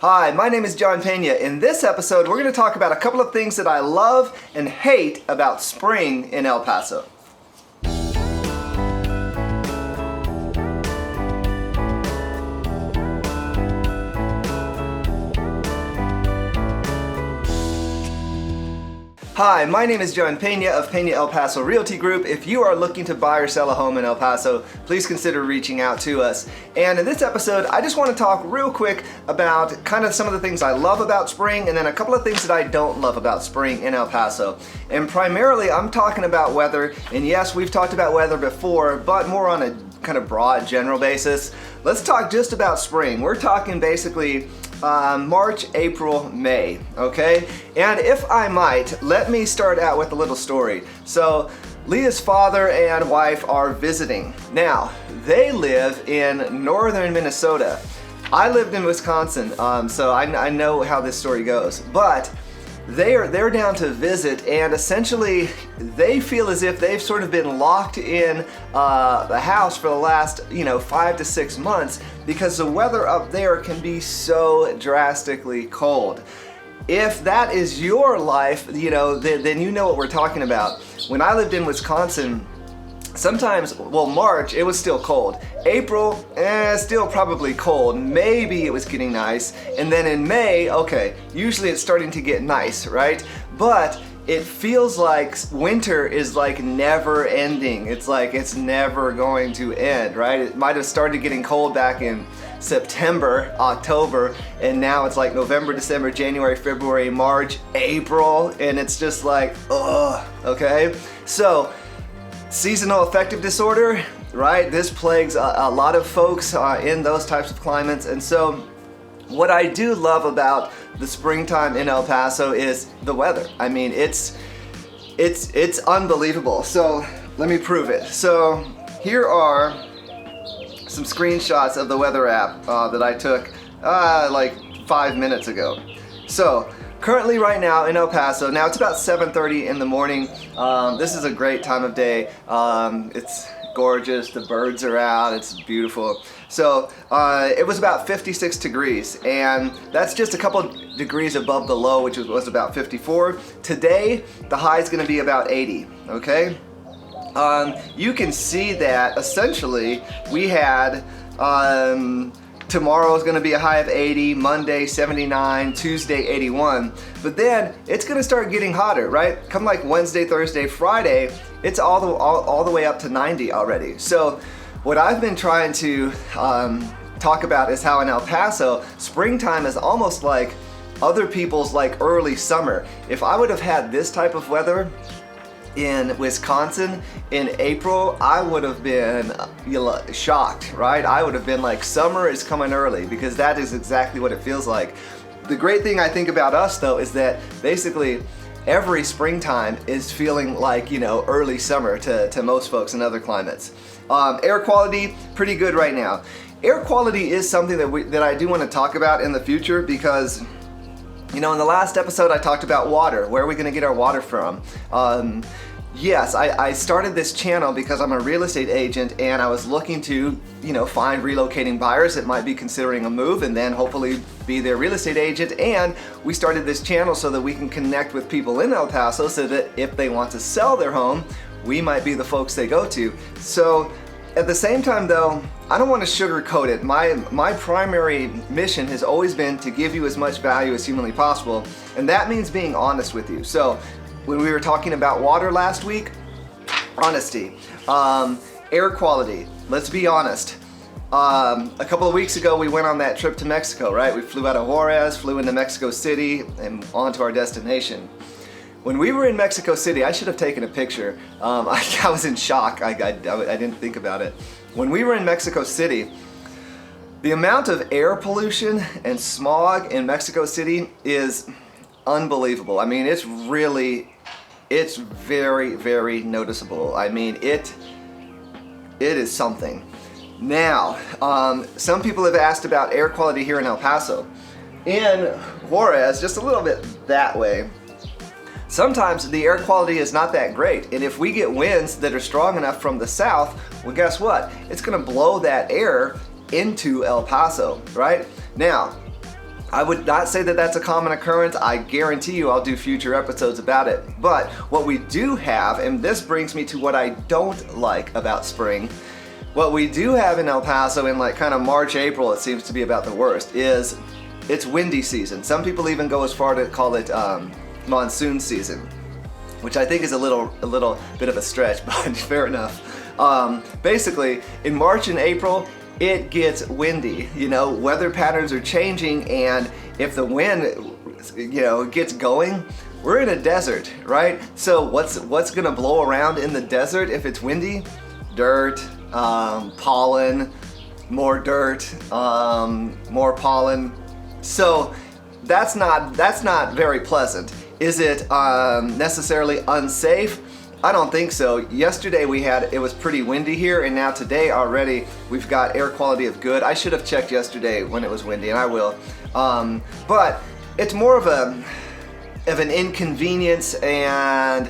Hi, my name is John Pena. In this episode, we're going to talk about a couple of things that I love and hate about spring in El Paso. Hi, my name is John Pena of Pena El Paso Realty Group. If you are looking to buy or sell a home in El Paso, please consider reaching out to us. And in this episode, I just want to talk real quick about kind of some of the things I love about spring and then a couple of things that I don't love about spring in El Paso. And primarily, I'm talking about weather. And yes, we've talked about weather before, but more on a kind of broad, general basis. Let's talk just about spring. We're talking basically March, April, May, okay? And if I might, let me start out with a little story. So, Leah's father and wife are visiting. Now, they live in northern Minnesota. I lived in Wisconsin, so I know how this story goes. But they're down to visit, and essentially they feel as if they've sort of been locked in the house for the last 5 to 6 months because the weather up there can be so drastically cold. If that is your life, then you know what we're talking about. When I lived in Wisconsin, sometimes, March, it was still cold. April, still probably cold. Maybe it was getting nice. And then in May, okay, usually it's starting to get nice, right? But it feels like winter is like never ending. It's like it's never going to end, right? It might have started getting cold back in September, October, and now it's like November, December, January, February, March, April, and it's just like, ugh, okay? So, seasonal affective disorder, right? This plagues a lot of folks in those types of climates. And so what I do love about the springtime in El Paso is the weather. I mean, it's unbelievable. So let me prove it. So here are some screenshots of the weather app that I took like 5 minutes ago. So currently right now in El Paso, now it's about 7:30 in the morning. This is a great time of day. It's gorgeous, the birds are out, it's beautiful. So it was about 56 degrees, and that's just a couple degrees above the low, which was about 54. Today, the high is gonna be about 80, okay? You can see that essentially we had tomorrow is going to be a high of 80, Monday 79, Tuesday 81. But then it's going to start getting hotter, right? Come like Wednesday, Thursday, Friday, it's all the way up to 90 already. So what I've been trying to talk about is how in El Paso, springtime is almost like other people's like early summer. If I would have had this type of weather in Wisconsin in April, I would have been shocked, right? I would have been like, summer is coming early, because that is exactly what it feels like. The great thing I think about us though is that basically every springtime is feeling like, early summer to most folks in other climates. Air quality, pretty good right now. Air quality is something that I do want to talk about in the future because in the last episode I talked about water. Where are we going to get our water from? Yes, I started this channel because I'm a real estate agent and I was looking to, find relocating buyers that might be considering a move and then hopefully be their real estate agent. And we started this channel so that we can connect with people in El Paso so that if they want to sell their home, we might be the folks they go to. So at the same time though, I don't want to sugarcoat it. My primary mission has always been to give you as much value as humanly possible, and that means being honest with you. So when we were talking about water last week, honesty. Air quality, let's be honest. A couple of weeks ago we went on that trip to Mexico, right? We flew out of Juarez, flew into Mexico City, and on to our destination. When we were in Mexico City, I should have taken a picture. I was in shock. I didn't think about it. When we were in Mexico City, the amount of air pollution and smog in Mexico City is unbelievable. I mean, it's very, very noticeable. I mean, it is something. Now, some people have asked about air quality here in El Paso. In Juarez, just a little bit that way, sometimes the air quality is not that great. And if we get winds that are strong enough from the south, well, guess what? It's gonna blow that air into El Paso, right? Now, I would not say that that's a common occurrence. I guarantee you I'll do future episodes about it. But what we do have, and this brings me to what I don't like about spring, what we do have in El Paso in like kind of March, April, it seems to be about the worst, is it's windy season. Some people even go as far to call it monsoon season, which I think is a little bit of a stretch, but fair enough. Basically, in March and April, it gets windy. You know, weather patterns are changing, and if the wind, gets going, we're in a desert, right? So what's gonna blow around in the desert if it's windy? Dirt, pollen, more dirt, more pollen. So that's not very pleasant. Is it necessarily unsafe? I don't think so. Yesterday it was pretty windy here, and now today already we've got air quality of good. I should have checked yesterday when it was windy, and I will. But it's more of an inconvenience, and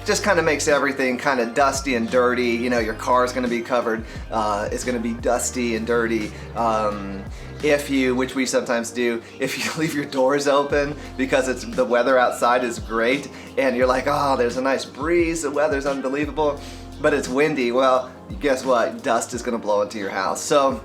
just kind of makes everything kind of dusty and dirty. You know, your car's going to be covered, it's going to be dusty and dirty. If you, which we sometimes do, if you leave your doors open because the weather outside is great and you're like, oh, there's a nice breeze, the weather's unbelievable, but it's windy, well, guess what? Dust is going to blow into your house. So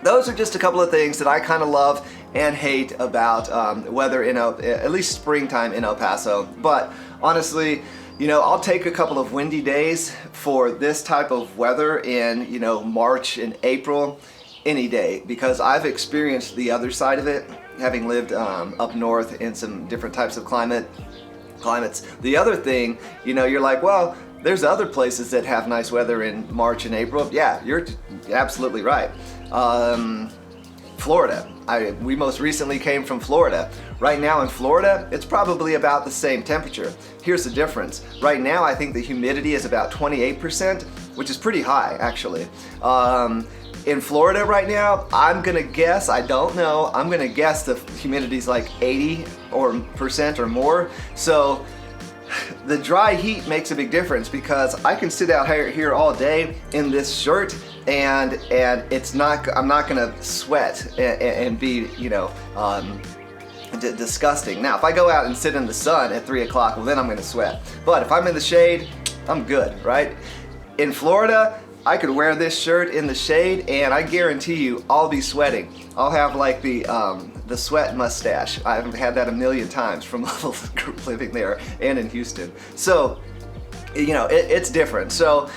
those are just a couple of things that I kind of love and hate about weather in at least springtime in El Paso. But honestly, I'll take a couple of windy days for this type of weather in, March and April any day, because I've experienced the other side of it, having lived up north in some different types of climates. The other thing, you're like, well, there's other places that have nice weather in March and April. Yeah, you're absolutely right. Florida. We most recently came from Florida. Right now in Florida, it's probably about the same temperature. Here's the difference. Right now, I think the humidity is about 28%, which is pretty high, actually. In Florida right now, I'm gonna guess, I don't know, I'm gonna guess the humidity's like 80% or more. So the dry heat makes a big difference, because I can sit out here all day in this shirt and I'm not gonna sweat and be, disgusting. Now, if I go out and sit in the sun at 3 o'clock, well then I'm gonna sweat. But if I'm in the shade, I'm good, right? In Florida, I could wear this shirt in the shade and I guarantee you I'll be sweating. I'll have like the sweat mustache. I've had that a million times from living there and in Houston. So, it's different. So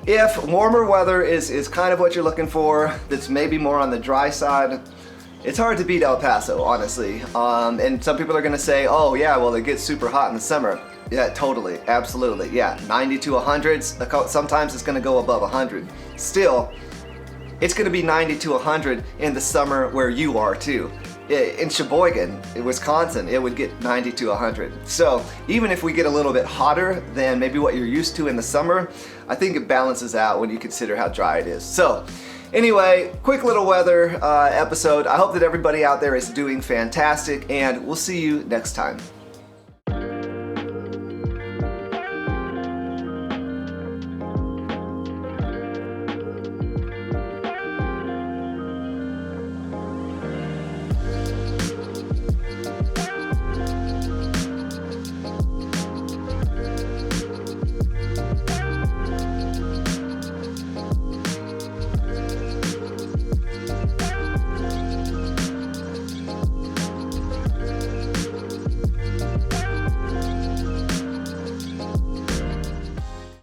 if warmer weather is kind of what you're looking for, that's maybe more on the dry side, it's hard to beat El Paso, honestly. And some people are gonna say, oh yeah, well it gets super hot in the summer. Yeah, totally, absolutely, yeah. 90 to 100, sometimes it's gonna go above 100. Still, it's gonna be 90 to 100 in the summer where you are too. In Sheboygan, in Wisconsin, it would get 90 to 100. So even if we get a little bit hotter than maybe what you're used to in the summer, I think it balances out when you consider how dry it is. So anyway, quick little weather episode. I hope that everybody out there is doing fantastic, and we'll see you next time.